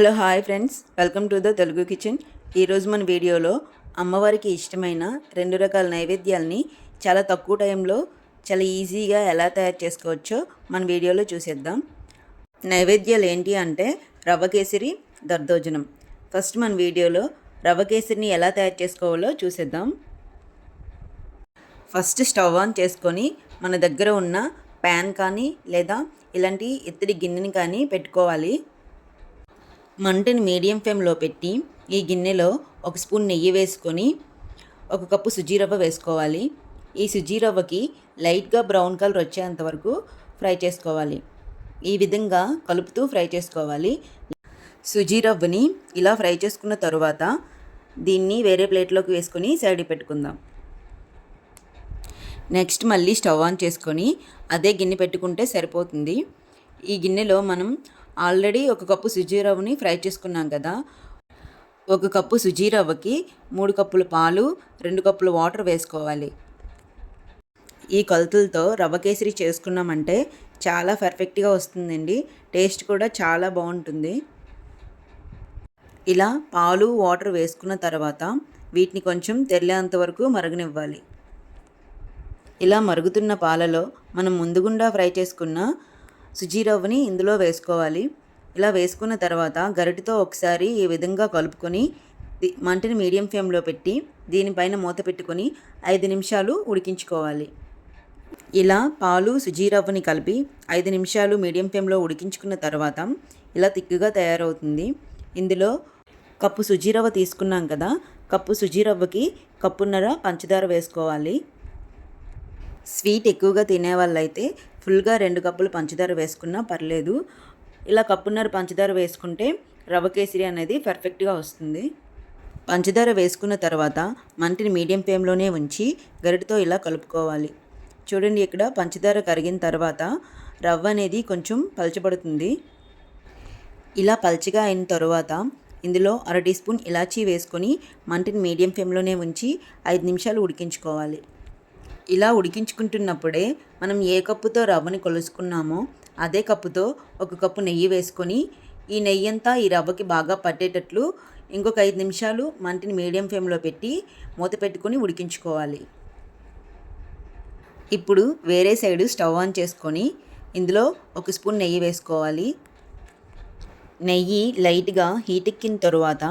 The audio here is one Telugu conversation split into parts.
Hello hi friends, welcome to the Telugu kitchen. ఈరోజు మన వీడియోలో అమ్మవారికి ఇష్టమైన 2 రకాల నైవేద్యాలని చాలా తక్కువ టైంలో చాలా ఈజీగా ఎలా తయారు చేసుకోవచ్చో మన వీడియోలో చూసేద్దాం. నైవేద్యాలు ఏంటి అంటే రవ్వ కేసరి, దద్దోజనం. ఫస్ట్ మన వీడియోలో రవ్వ కేసరిని ఎలా తయారు చేసుకోవాలో చూసేద్దాం. ఫస్ట్ స్టవ్ ఆన్ చేసుకొని మన దగ్గర ఉన్న ప్యాన్ కానీ లేదా ఇలాంటి ఇత్తడి గిన్నెని కానీ పెట్టుకోవాలి. మంటని మీడియం ఫ్లేమ్లో పెట్టి ఈ గిన్నెలో 1 స్పూన్ నెయ్యి వేసుకొని 1 కప్పు సుజీ రవ్వ వేసుకోవాలి. ఈ సుజీ రవ్వకి లైట్గా బ్రౌన్ కలర్ వచ్చేంత వరకు ఫ్రై చేసుకోవాలి. ఈ విధంగా కలుపుతూ ఫ్రై చేసుకోవాలి. సుజీ రవ్వని ఇలా ఫ్రై చేసుకున్న తరువాత దీన్ని వేరే ప్లేట్లోకి వేసుకొని సైడ్ పెట్టుకుందాం. నెక్స్ట్ మళ్ళీ స్టవ్ ఆన్ చేసుకొని అదే గిన్నె పెట్టుకుంటే సరిపోతుంది. ఈ గిన్నెలో మనం ఆల్రెడీ 1 కప్పు సుజీ రవ్వని ఫ్రై చేసుకున్నాం కదా. 1 కప్పు సుజీ రవ్వకి 3 కప్పుల పాలు, 2 కప్పుల వాటర్ వేసుకోవాలి. ఈ కొలతలతో రవ్వ కేసరి చేసుకున్నామంటే చాలా పర్ఫెక్ట్గా వస్తుందండి. టేస్ట్ కూడా చాలా బాగుంటుంది. ఇలా పాలు, వాటర్ వేసుకున్న తర్వాత వీటిని కొంచెం తెల్లేంత వరకు మరగనివ్వాలి. ఇలా మరుగుతున్న పాలలో మనం ముందుగుండా ఫ్రై చేసుకున్న సుజీ రవ్వని ఇందులో వేసుకోవాలి. ఇలా వేసుకున్న తర్వాత గరిటెతో ఒకసారి ఈ విధంగా కలుపుకొని మంటని మీడియం ఫ్లేమ్లో పెట్టి దీనిపైన మూత పెట్టుకొని 5 నిమిషాలు ఉడికించుకోవాలి. ఇలా పాలు, సుజీ రవ్వని కలిపి 5 నిమిషాలు మీడియం ఫ్లేమ్లో ఉడికించుకున్న తర్వాత ఇలా తిక్కుగా తయారవుతుంది. ఇందులో కప్పు సుజీ రవ్వ తీసుకున్నాం కదా, కప్పు సుజీ రవ్వకి కప్పున్నర పంచదార వేసుకోవాలి. స్వీట్ ఎక్కువగా తినే వాళ్ళైతే ఫుల్గా 2 కప్పులు పంచదార వేసుకున్నా పర్లేదు. ఇలా కప్పున్నర పంచదార వేసుకుంటే రవ్వ కేసరి అనేది పర్ఫెక్ట్గా వస్తుంది. పంచదార వేసుకున్న తర్వాత మంటని మీడియం ఫ్లేమ్లోనే ఉంచి గరిటెతో ఇలా కలుపుకోవాలి. చూడండి, ఇక్కడ పంచదార కరిగిన తర్వాత రవ్వ అనేది కొంచెం పలచబడుతుంది. ఇలా పల్చగా అయిన తర్వాత ఇందులో 1/2 టీ స్పూన్ ఇలాచీ వేసుకొని మంటని మీడియం ఫ్లేమ్లోనే ఉంచి 5 నిమిషాలు ఉడికించుకోవాలి. ఇలా ఉడికించుకుంటున్నప్పుడే మనం ఏ కప్పుతో రవ్వని కొలుసుకున్నామో అదే కప్పుతో 1 కప్పు నెయ్యి వేసుకొని ఈ నెయ్యి అంతా ఈ రవ్వకి బాగా పట్టేటట్లు ఇంకొక 5 నిమిషాలు మంటని మీడియం ఫ్లేమ్లో పెట్టి మూత పెట్టుకొని ఉడికించుకోవాలి. ఇప్పుడు వేరే సైడు స్టవ్ ఆన్ చేసుకొని ఇందులో 1 స్పూన్ నెయ్యి వేసుకోవాలి. నెయ్యి లైట్గా హీట్ ఎక్కిన తరువాత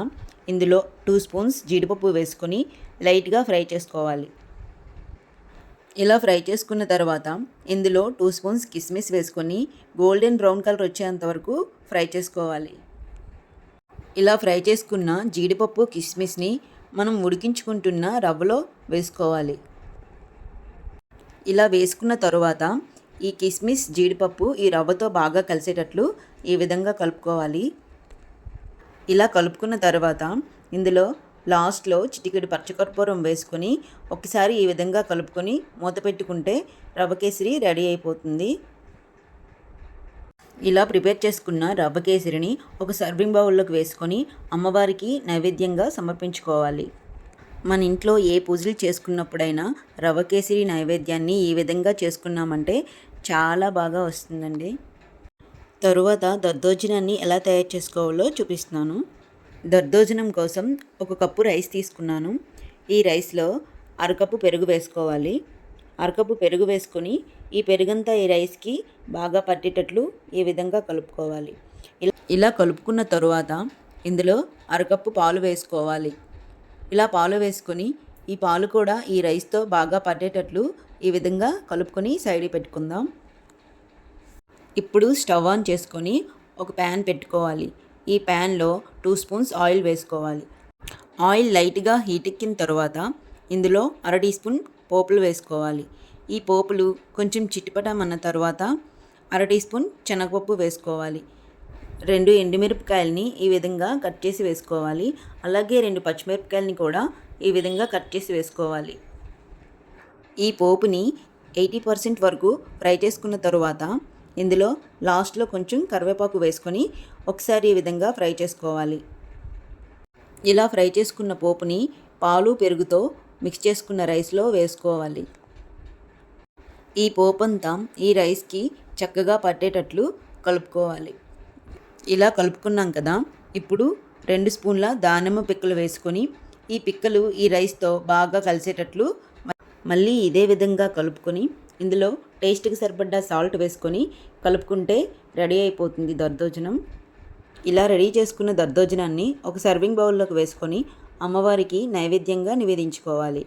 ఇందులో 2 స్పూన్స్ జీడిపప్పు వేసుకొని లైట్గా ఫ్రై చేసుకోవాలి. ఇలా ఫ్రై చేసుకున్న తర్వాత ఇందులో 2 స్పూన్స్ కిస్మిస్ వేసుకొని గోల్డెన్ బ్రౌన్ కలర్ వచ్చేంత వరకు ఫ్రై చేసుకోవాలి. ఇలా ఫ్రై చేసుకున్న జీడిపప్పు, కిస్మిస్ని మనం ఉడికించుకుంటున్న రవ్వలో వేసుకోవాలి. ఇలా వేసుకున్న తరువాత ఈ కిస్మిస్, జీడిపప్పు ఈ రవ్వతో బాగా కలిసేటట్లు ఈ విధంగా కలుపుకోవాలి. ఇలా కలుపుకున్న తర్వాత ఇందులో లాస్ట్లో చిటికెడు పచ్చకర్పూరం వేసుకొని ఒకసారి ఈ విధంగా కలుపుకొని మూత పెట్టుకుంటే రవ్వ కేసరి రెడీ అయిపోతుంది. ఇలా ప్రిపేర్ చేసుకున్న రవ్వ కేసరిని ఒక సర్వింగ్ బౌల్లోకి వేసుకొని అమ్మవారికి నైవేద్యంగా సమర్పించుకోవాలి. మన ఇంట్లో ఏ పూజలు చేసుకున్నప్పుడైనా రవ్వ కేసరి నైవేద్యాన్ని ఈ విధంగా చేసుకున్నామంటే చాలా బాగా వస్తుందండి. తరువాత దద్దోజనాన్ని ఎలా తయారు చేసుకోవాలో చూపిస్తున్నాను. దద్దోజనం కోసం 1 కప్పు రైస్ తీసుకున్నాను. ఈ రైస్లో 1/2 కప్పు పెరుగు వేసుకోవాలి. 1/2 కప్పు పెరుగు వేసుకొని ఈ పెరుగంతా ఈ రైస్కి బాగా పట్టేటట్లు ఈ విధంగా కలుపుకోవాలి. ఇలా కలుపుకున్న తరువాత ఇందులో 1/2 కప్పు పాలు వేసుకోవాలి. ఇలా పాలు వేసుకొని ఈ పాలు కూడా ఈ రైస్తో బాగా పట్టేటట్లు ఈ విధంగా కలుపుకొని సైడ్ పెట్టుకుందాం. ఇప్పుడు స్టవ్ ఆన్ చేసుకొని ఒక ప్యాన్ పెట్టుకోవాలి. ఈ ప్యాన్లో 2 స్పూన్స్ ఆయిల్ వేసుకోవాలి. ఆయిల్ లైట్గా హీట్ ఎక్కిన తర్వాత ఇందులో 1/2 టీ స్పూన్ పోపులు వేసుకోవాలి. ఈ పోపులు కొంచెం చిటపటమన్న తర్వాత 1/2 టీ స్పూన్ శనగపప్పు వేసుకోవాలి. 2 ఎండుమిరపకాయలని ఈ విధంగా కట్ చేసి వేసుకోవాలి. అలాగే 2 పచ్చిమిరపకాయలని కూడా ఈ విధంగా కట్ చేసి వేసుకోవాలి. ఈ పోపుని 80% వరకు ఫ్రై చేసుకున్న తరువాత ఇందులో లాస్ట్లో కొంచెం కరివేపాకు వేసుకొని ఒకసారి ఈ విధంగా ఫ్రై చేసుకోవాలి. ఇలా ఫ్రై చేసుకున్న పోపుని పాలు, పెరుగుతో మిక్స్ చేసుకున్న రైస్లో వేసుకోవాలి. ఈ పోపంతా ఈ రైస్కి చక్కగా పట్టేటట్లు కలుపుకోవాలి. ఇలా కలుపుకున్నాం కదా, ఇప్పుడు 2 స్పూన్ల దానిమ్మ పిక్కలు వేసుకొని ఈ పిక్కలు ఈ రైస్తో బాగా కలిసేటట్లు మళ్ళీ ఇదే విధంగా కలుపుకొని ఇందులో టేస్ట్కి సరిపడ్డ సాల్ట్ వేసుకొని కలుపుకుంటే రెడీ అయిపోతుంది దద్దోజనం. ఇలా రెడీ చేసుకున్న దద్దోజనాన్ని ఒక సర్వింగ్ బౌల్లోకి వేసుకొని అమ్మవారికి నైవేద్యంగా నివేదించుకోవాలి.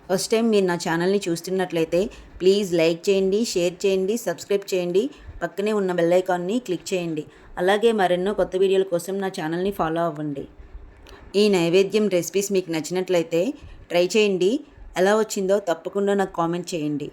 ఫస్ట్ టైం మీరు నా ఛానల్ని చూస్తున్నట్లయితే ప్లీజ్ లైక్ చేయండి, షేర్ చేయండి, సబ్స్క్రైబ్ చేయండి, పక్కనే ఉన్న బెల్ ఐకాన్ని క్లిక్ చేయండి. అలాగే మరెన్నో కొత్త వీడియోల కోసం నా ఛానల్ని ఫాలో అవ్వండి. ఈ నైవేద్యం రెసిపీస్ మీకు నచ్చినట్లయితే ట్రై చేయండి. ఎలా వచ్చిందో తప్పకుండా నాకు కామెంట్ చేయండి.